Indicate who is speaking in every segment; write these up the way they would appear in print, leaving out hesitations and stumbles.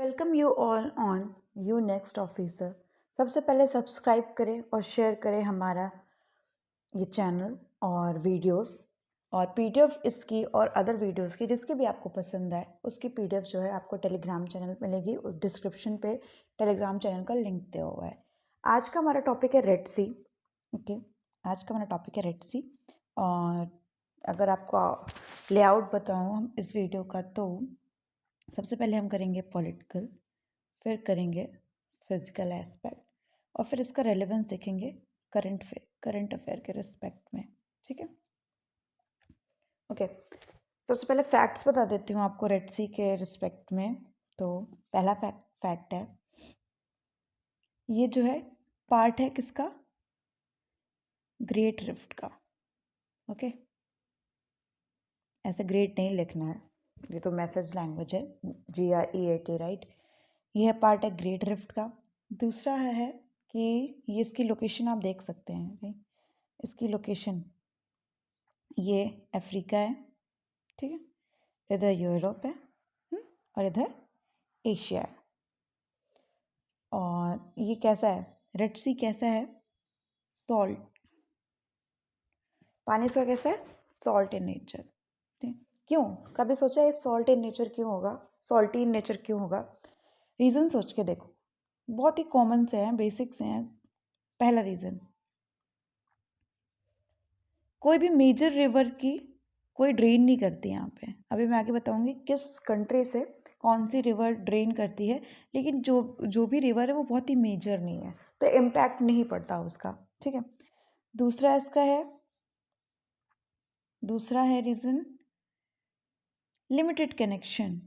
Speaker 1: Welcome you all on you next officer. सबसे पहले subscribe करें और शेयर करें हमारा ये चैनल और वीडियोस और पीडीएफ इसकी और अदर वीडियोस की जिसकी भी आपको पसंद आए उसकी पीडीएफ जो है आपको टेलीग्राम चैनल मिलेगी। उस डिस्क्रिप्शन पे टेलीग्राम चैनल का लिंक दिया हुआ है। आज का हमारा टॉपिक है रेड सी। ओके, आज का हमारा टॉपिक है रेड सी। और अगर आपको लेआउट बताऊँ हम इस वीडियो का, तो सबसे पहले हम करेंगे पॉलिटिकल, फिर करेंगे फिजिकल एस्पेक्ट और फिर इसका रेलेवेंस देखेंगे करंट अफेयर के रिस्पेक्ट में। ठीक है, ओके। सबसे पहले फैक्ट्स बता देती हूँ आपको रेड सी के रिस्पेक्ट में। तो पहला फैक्ट है, ये जो है पार्ट है किसका? ग्रेट रिफ्ट का। ओके, ऐसे ग्रेट नहीं लिखना है, ये तो मैसेज लैंग्वेज है, GREAT, राइट। ये है पार्ट है ग्रेट रिफ्ट का। दूसरा है कि ये इसकी लोकेशन आप देख सकते हैं भाई, इसकी लोकेशन ये अफ्रीका है, ठीक है, इधर यूरोप है और इधर एशिया है। और ये कैसा है, रेड सी कैसा है? सॉल्ट, पानी इसका कैसा है? Salt in nature. क्यों? कभी सोचा है सॉल्ट इन नेचर क्यों होगा, सॉल्टी इन नेचर क्यों होगा? रीज़न सोच के देखो, बहुत ही कॉमन से हैं, बेसिक से हैं। पहला रीज़न, कोई भी मेजर रिवर की कोई ड्रेन नहीं करती यहाँ पे। अभी मैं आगे बताऊंगी किस कंट्री से कौन सी रिवर ड्रेन करती है, लेकिन जो जो भी रिवर है वो बहुत ही मेजर नहीं है, तो इम्पैक्ट नहीं पड़ता उसका। ठीक है, दूसरा इसका है, दूसरा है रीज़न लिमिटेड कनेक्शन।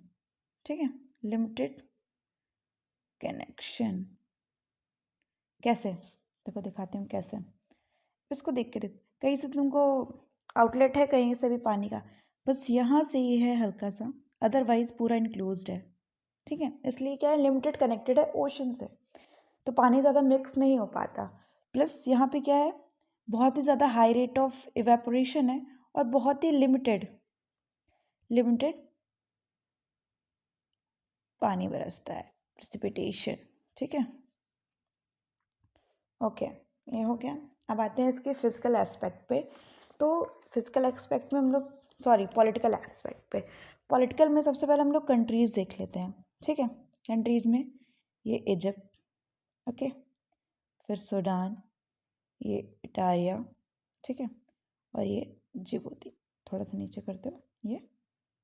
Speaker 1: ठीक है, लिमिटेड कनेक्शन कैसे? देखो दिखाती हूँ कैसे। इसको देख के देखो, कहीं से तुमको आउटलेट है कहीं से भी पानी का, बस यहाँ से ही है हल्का सा, अदरवाइज पूरा इनक्लोज्ड है। ठीक है, इसलिए क्या है, लिमिटेड कनेक्टेड है ओशन से, तो पानी ज़्यादा मिक्स नहीं हो पाता। प्लस यहाँ पे क्या है, बहुत ही ज़्यादा हाई रेट ऑफ इवेपोरेशन है और बहुत ही लिमिटेड लिमिटेड पानी बरसता है, प्रेसिपिटेशन। ठीक है, ओके, ये हो गया। अब आते हैं इसके फिजिकल एस्पेक्ट पे। तो फिजिकल एस्पेक्ट में हम लोग, सॉरी, पॉलिटिकल एस्पेक्ट पे, पॉलिटिकल में सबसे पहले हम लोग कंट्रीज़ देख लेते हैं। ठीक है, कंट्रीज़ में ये इजिप्ट, ओके, फिर सूडान, ये इटालिया, ठीक है, और ये जिबूती। थोड़ा सा नीचे करते हो, ये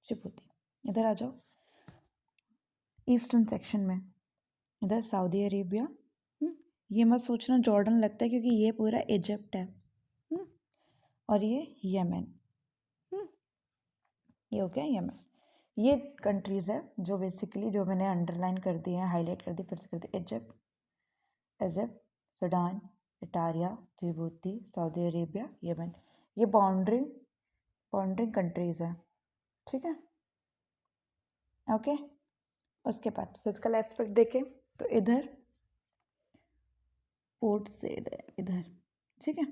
Speaker 1: जिबूती। इधर आ जाओ ईस्टर्न सेक्शन में, इधर सऊदी अरेबिया। ये मत सोचना जॉर्डन लगता है, क्योंकि ये पूरा इजिप्ट है। और ये यमन, ये हो गया यमन। ये कंट्रीज़ है जो बेसिकली, जो मैंने अंडरलाइन कर दी है, हाईलाइट कर दी, फिर से कर दी। Egypt, Sudan, Eritrea, Djibouti, Saudi Arabia, Yemen, ये बाउंड्रिंग कंट्रीज़ हैं। ठीक है, ओके। उसके बाद फिजिकल एस्पेक्ट देखें तो इधर पोर्ट से इधर इधर, ठीक है,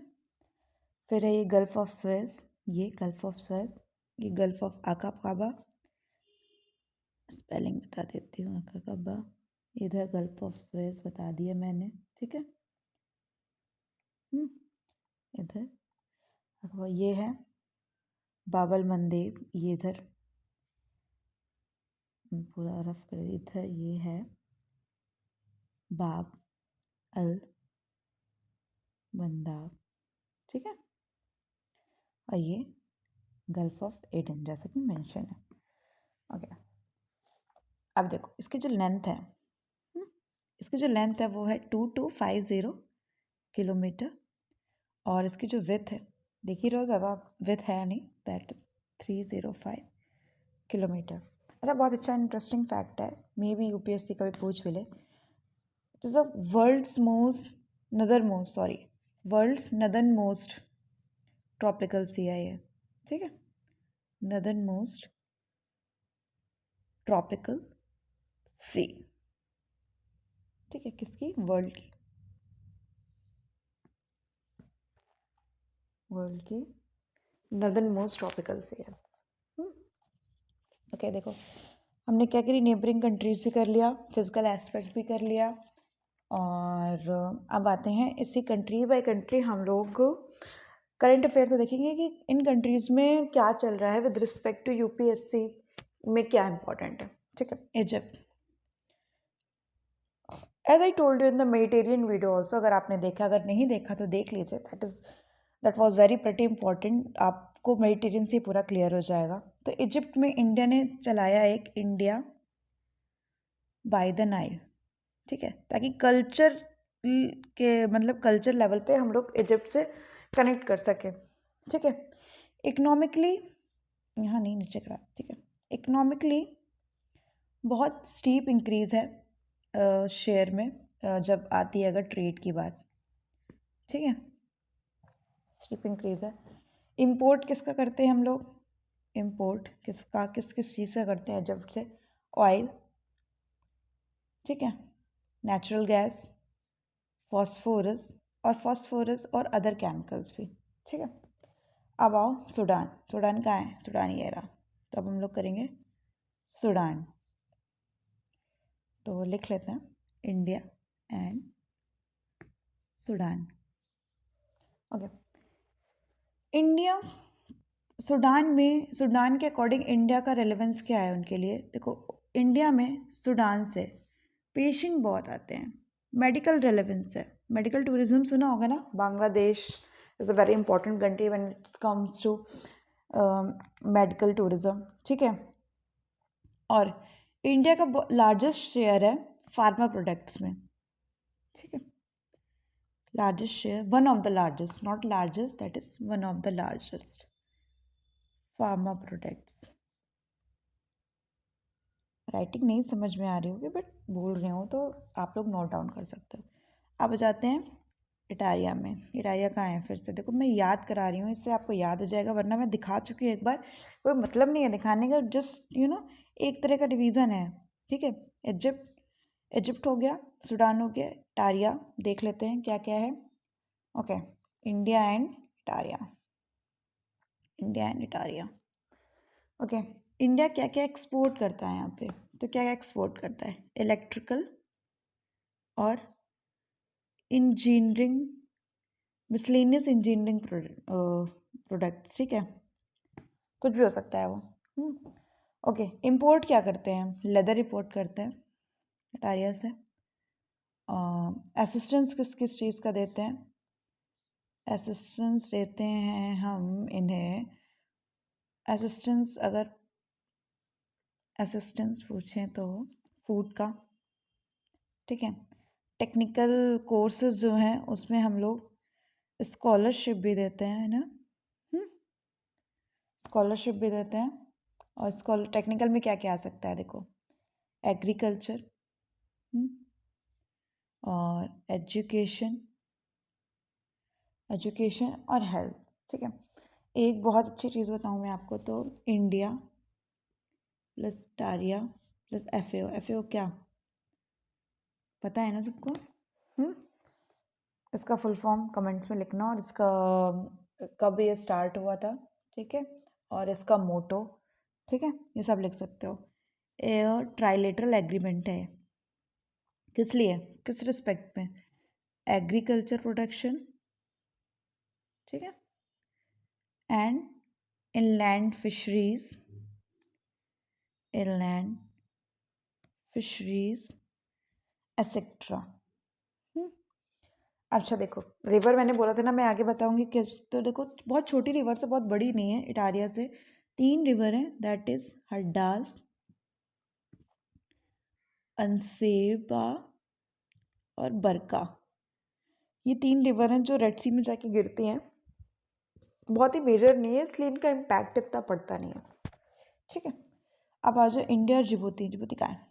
Speaker 1: फिर है ये गल्फ ऑफ सुएज, ये गल्फ ऑफ सुएज, ये गल्फ ऑफ अकाबाबा, स्पेलिंग बता देती हूँ, अकाबाबा, इधर गल्फ ऑफ सुएज बता दिया मैंने। ठीक है, इधर ये है बाबल मंदेब, ये इधर पूरा रफ कर दिया। इधर ये है बाब अल मंदाब, ठीक है, और ये गल्फ ऑफ एडन, जैसा कि मेंशन है। ओके, अब देखो इसकी जो लेंथ है, इसकी जो लेंथ है वो है 2250 किलोमीटर, और इसकी जो विथ है, देख ही रहो, ज़्यादा विथ है नहीं, दैट इज 305 किलोमीटर। अच्छा, बहुत अच्छा इंटरेस्टिंग फैक्ट है, मे बी यूपीएससी का भी पूछ भी ले। It is the world's northernmost tropical sea है ये। ठीक है, नदर्न मोस्ट ट्रॉपिकल सी, ठीक है, किसकी? वर्ल्ड की नदर्न मोस्ट ट्रॉपिकल सी है। ओके, देखो हमने क्या करी, नेबरिंग कंट्रीज़ भी कर लिया, फिजिकल एस्पेक्ट भी कर लिया, और अब आते हैं इसी कंट्री बाय कंट्री हम लोग करंट अफेयर से देखेंगे कि इन कंट्रीज़ में क्या चल रहा है विद रिस्पेक्ट टू यूपीएससी में क्या इंपॉर्टेंट है। ठीक है, Egypt, as I told you in the Mediterranean video also, अगर आपने देखा, अगर नहीं देखा तो देख लीजिए, that was very pretty important, आपको मेडिटेरियन से पूरा क्लियर हो जाएगा। तो इजिप्ट में इंडिया ने चलाया एक इंडिया बाय द नाइल, ठीक है, ताकि कल्चर के मतलब कल्चर लेवल पे हम लोग इजिप्ट से कनेक्ट कर सकें। ठीक है, इकोनॉमिकली, यहाँ नहीं नीचे करा, ठीक है, इकोनॉमिकली बहुत स्टीप इंक्रीज़ है शेयर में जब आती है अगर ट्रेड की बात। ठीक है, स्टीप इंक्रीज़ है। इंपोर्ट किसका करते हैं हम लोग, इंपोर्ट किसका, किस किस चीज़ का करते हैं इजिप्ट से, ऑयल, ठीक है, नेचुरल गैस, फॉस्फोरस और अदर केमिकल्स भी। ठीक है, अब आओ सूडान, सूडान कहाँ है, सूडान ये रहा, तो अब हम लोग करेंगे सूडान, तो लिख लेते हैं India and Sudan. Okay, India Sudan के अकॉर्डिंग इंडिया का रेलेवेंस क्या है उनके लिए, देखो इंडिया में सूडान से पेशेंट बहुत आते हैं, मेडिकल रेलेवेंस है, मेडिकल टूरिज्म सुना होगा ना, Bangladesh is a very important country when it's comes to medical tourism. ठीक है, और इंडिया का लार्जेस्ट शेयर है फार्मा प्रोडक्ट्स में। ठीक है, largest share, one of the largest, not largest, that is one of the largest pharma products. Writing नहीं समझ में आ रही होगी बट बोल रही हूँ तो आप लोग नोट डाउन कर सकते हो। अब जाते हैं इटारिया में, इटारिया कहाँ है, फिर से देखो मैं याद करा रही हूँ, इससे आपको याद हो जाएगा, वरना मैं दिखा चुकी हूँ एक बार, कोई मतलब नहीं है दिखाने का, जस्ट एक तरह का रिवीजन है। ठीक है, इजिप्ट हो गया, सूडान हो गया, इटारिया देख लेते हैं क्या क्या है। Okay, India and Eritrea, India and Eritrea. Okay, India क्या क्या एक्सपोर्ट करता है यहाँ पे, तो क्या क्या एक्सपोर्ट करता है, इलेक्ट्रिकल और इंजीनियरिंग, मिसलेनियस इंजीनियरिंग प्रोडक्ट्स। ठीक है, कुछ भी हो सकता है वो। ओके, इंपोर्ट क्या करते हैं, लेदर इंपोर्ट करते हैं इटारिया से। असिस्टेंस किस किस चीज़ का देते हैं, असिस्टेंस देते हैं हम इन्हें, असिस्टेंस अगर असिस्टेंस पूछें तो फूड का। ठीक है, टेक्निकल कोर्सेज जो हैं उसमें हम लोग स्कॉलरशिप भी देते हैं, है ना, स्कॉलरशिप भी देते हैं। और टेक्निकल में क्या क्या आ सकता है, देखो एग्रीकल्चर और एजुकेशन और हेल्थ। ठीक है, एक बहुत अच्छी चीज़ बताऊँ मैं आपको, तो India plus Eritrea plus F A O क्या पता है ना सबको, इसका फुल फॉर्म कमेंट्स में लिखना, और इसका कब ये स्टार्ट हुआ था, ठीक है, और इसका मोटो, ठीक है, ये सब लिख सकते हो। ए ट्राइलेटरल एग्रीमेंट है, किस लिए, किस रिस्पेक्ट में, एग्रीकल्चर प्रोडक्शन, ठीक है, एंड इनलैंड फिशरीज, एसेट्रा। अच्छा देखो, रिवर मैंने बोला था ना मैं आगे बताऊंगी कि, तो देखो बहुत छोटी रिवर से, बहुत बड़ी नहीं है, इटारिया से 3 रिवर हैं, दैट इज हड्डास, अंसेबा और बरका। ये 3 रिवर हैं जो रेड सी में जाके गिरती हैं, बहुत ही मेजर नहीं है इसलिए इनका इम्पैक्ट इतना पड़ता नहीं है। ठीक है, अब आ जाओ इंडिया और जिबूती, जिबूती कहाँ है,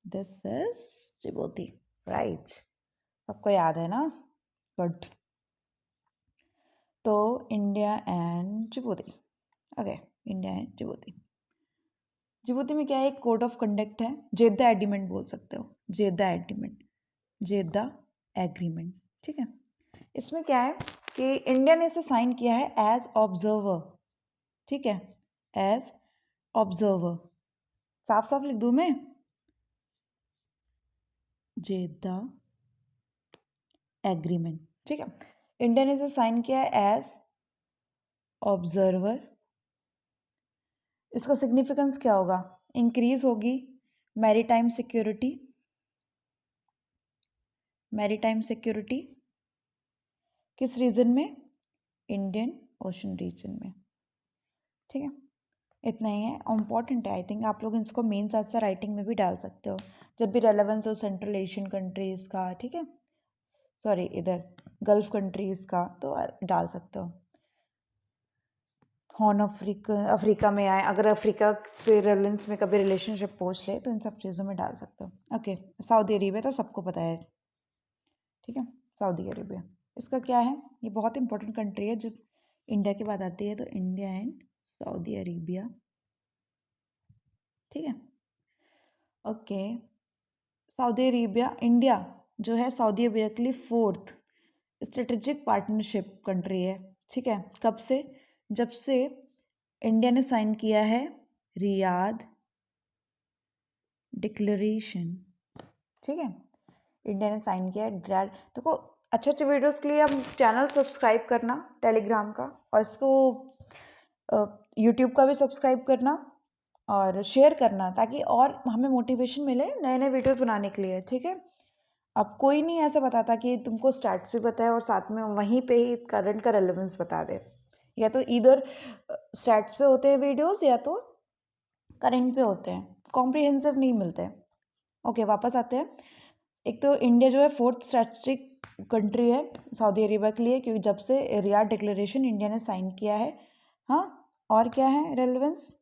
Speaker 1: दिस इज जिबूती, राइट, सबको याद है ना, गुड। तो India and Djibouti, okay, India and Djibouti. Djibouti में क्या है, एक कोड ऑफ कंडक्ट है, जेद्दा एग्रीमेंट बोल सकते हो, जेद्दा एग्रीमेंट। ठीक है, इसमें क्या है कि इंडिया ने इसे साइन किया है एज ऑब्जर्वर, ठीक है, एज ऑब्जर्वर, साफ साफ लिख दूँ मैं, जेद्दा एग्रीमेंट। ठीक है, इंडिया ने इसे साइन किया है एज ऑब्जर्वर। इसका सिग्निफिकेंस क्या होगा? इंक्रीज होगी मैरीटाइम सिक्योरिटी, मैरीटाइम सिक्योरिटी किस रीजन में? इंडियन ओशन रीजन में। ठीक है, इतना ही है, इम्पॉर्टेंट है। आई थिंक आप लोग इसको मेन साथ साथ राइटिंग में भी डाल सकते हो जब भी रेलेवेंस हो सेंट्रल एशियन कंट्रीज़ का, ठीक है, सॉरी इधर गल्फ कंट्रीज़ का, तो डाल सकते हो। हॉर्न अफ्रीका में आए, अगर अफ्रीका से रेलेवेंस में कभी रिलेशनशिप पूछ ले तो इन सब चीज़ों में डाल सकते हो। ओके, सऊदी अरेबिया तो सबको पता है, ठीक है, सऊदी अरेबिया इसका क्या है? ये बहुत इंपॉर्टेंट कंट्री है। जब इंडिया की बात आती है तो इंडिया एंड सऊदी अरेबिया, ठीक है। ओके, सऊदी अरेबिया, इंडिया जो है सऊदी अरेबिया के लिए 4th स्ट्रेटेजिक पार्टनरशिप कंट्री है। ठीक है, कब से? जब से इंडिया ने साइन किया है रियाद डिक्लेरेशन। ठीक है, इंडिया ने साइन किया है रियाद। देखो, अच्छे अच्छे वीडियोस के लिए आप चैनल सब्सक्राइब करना टेलीग्राम का, और इसको यूट्यूब का भी सब्सक्राइब करना और शेयर करना, ताकि और हमें मोटिवेशन मिले नए नए वीडियोस बनाने के लिए। ठीक है, अब कोई नहीं ऐसा बताता कि तुमको स्टैट्स भी पता है और साथ में वहीं पे ही करंट का रेलेवेंस बता दे। या तो इधर स्टैट्स पे होते हैं वीडियोस या तो करंट पे होते हैं, कॉम्प्रिहेंसिव नहीं मिलते। ओके, वापस आते हैं। एक तो इंडिया जो है 4th स्ट्रेटेजिक कंट्री है सऊदी अरेबिया के लिए, क्योंकि जब से रियाद डिक्लेरेशन इंडिया ने साइन किया है। हाँ, और क्या है रेलेवेंस?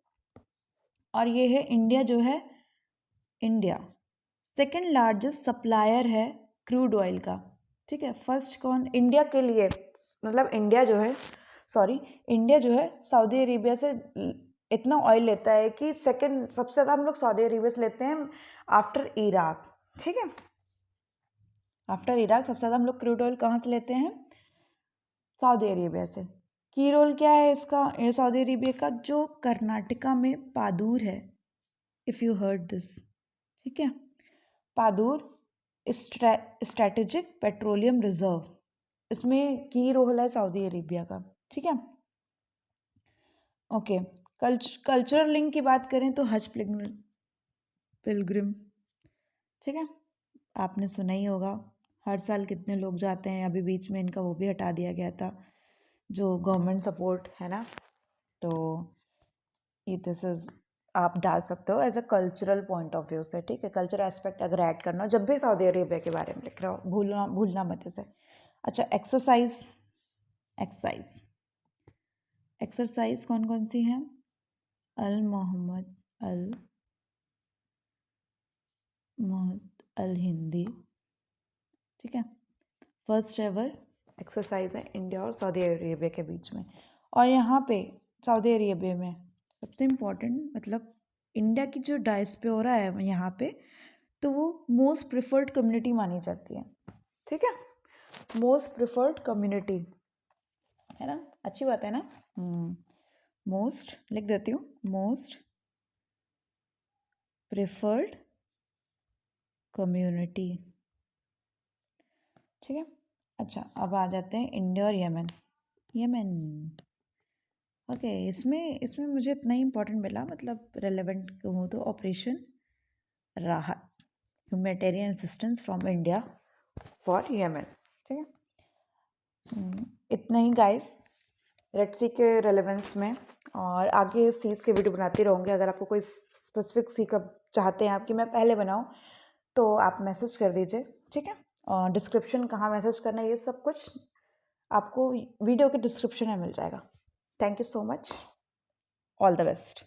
Speaker 1: और ये है इंडिया जो है, इंडिया सेकेंड लार्जेस्ट सप्लायर है क्रूड ऑयल का। ठीक है, फर्स्ट कौन? इंडिया के लिए, मतलब इंडिया जो है, सॉरी, इंडिया जो है सऊदी अरेबिया से इतना ऑयल लेता है कि सेकंड सबसे ज़्यादा हम लोग सऊदी अरेबिया से लेते हैं आफ्टर इराक। ठीक है, आफ्टर इराक सबसे ज़्यादा हम लोग क्रूड ऑयल कहाँ से लेते हैं? सऊदी अरेबिया से। की रोल क्या है इसका सऊदी अरेबिया का? जो कर्नाटका में पादूर है, इफ़ यू हर्ड दिस, ठीक है, पादूर स्ट्रैटेजिक पेट्रोलियम रिजर्व, इसमें की रोल है सऊदी अरेबिया का। ठीक है, ओके। कल्चरल लिंक की बात करें तो हज पिलग्रिम, ठीक है, आपने सुना ही होगा, हर साल कितने लोग जाते हैं। अभी बीच में इनका वो भी हटा दिया गया था, जो गवर्नमेंट सपोर्ट है ना, तो ये दिस इज आप डाल सकते हो as a cultural point of view से। ठीक है, कल्चर एस्पेक्ट अगर ऐड करना हो जब भी सऊदी अरेबिया के बारे में लिख रहे हो, भूलना मत इसे। अच्छा, एक्सरसाइज, एक्सरसाइज एक्सरसाइज कौन कौन सी हैं? अल मोहम्मद अल हिंदी, ठीक है, फर्स्ट एवर एक्सरसाइज है इंडिया और सऊदी अरेबिया के बीच में। और यहाँ पे सऊदी अरेबिया में सबसे इम्पोर्टेंट, मतलब इंडिया की जो डायस्पोरा है यहाँ पे, तो वो मोस्ट प्रिफर्ड कम्युनिटी मानी जाती है। ठीक है, मोस्ट प्रिफर्ड कम्युनिटी है ना, अच्छी बात है ना। मोस्ट लिख देती हूँ, मोस्ट प्रिफर्ड कम्युनिटी। ठीक है, अच्छा, अब आ जाते हैं इंडिया और यमन। यमन, ओके, इसमें मुझे इतना ही इम्पोर्टेंट मिला, मतलब रेलेवेंट कहूँ तो ऑपरेशन राहत, humanitarian assistance from India for Yemen. ठीक है, इतना ही गाइस रेड सी के रेलेवेंस में, और आगे सीज के वीडियो बनाती रहूँगी। अगर आपको कोई स्पेसिफिक सी का चाहते हैं आप कि मैं पहले बनाऊँ तो आप मैसेज कर दीजिए। ठीक है, और डिस्क्रिप्शन कहाँ मैसेज करना है ये सब कुछ आपको वीडियो के डिस्क्रिप्शन में मिल जाएगा। Thank you so much, all the best.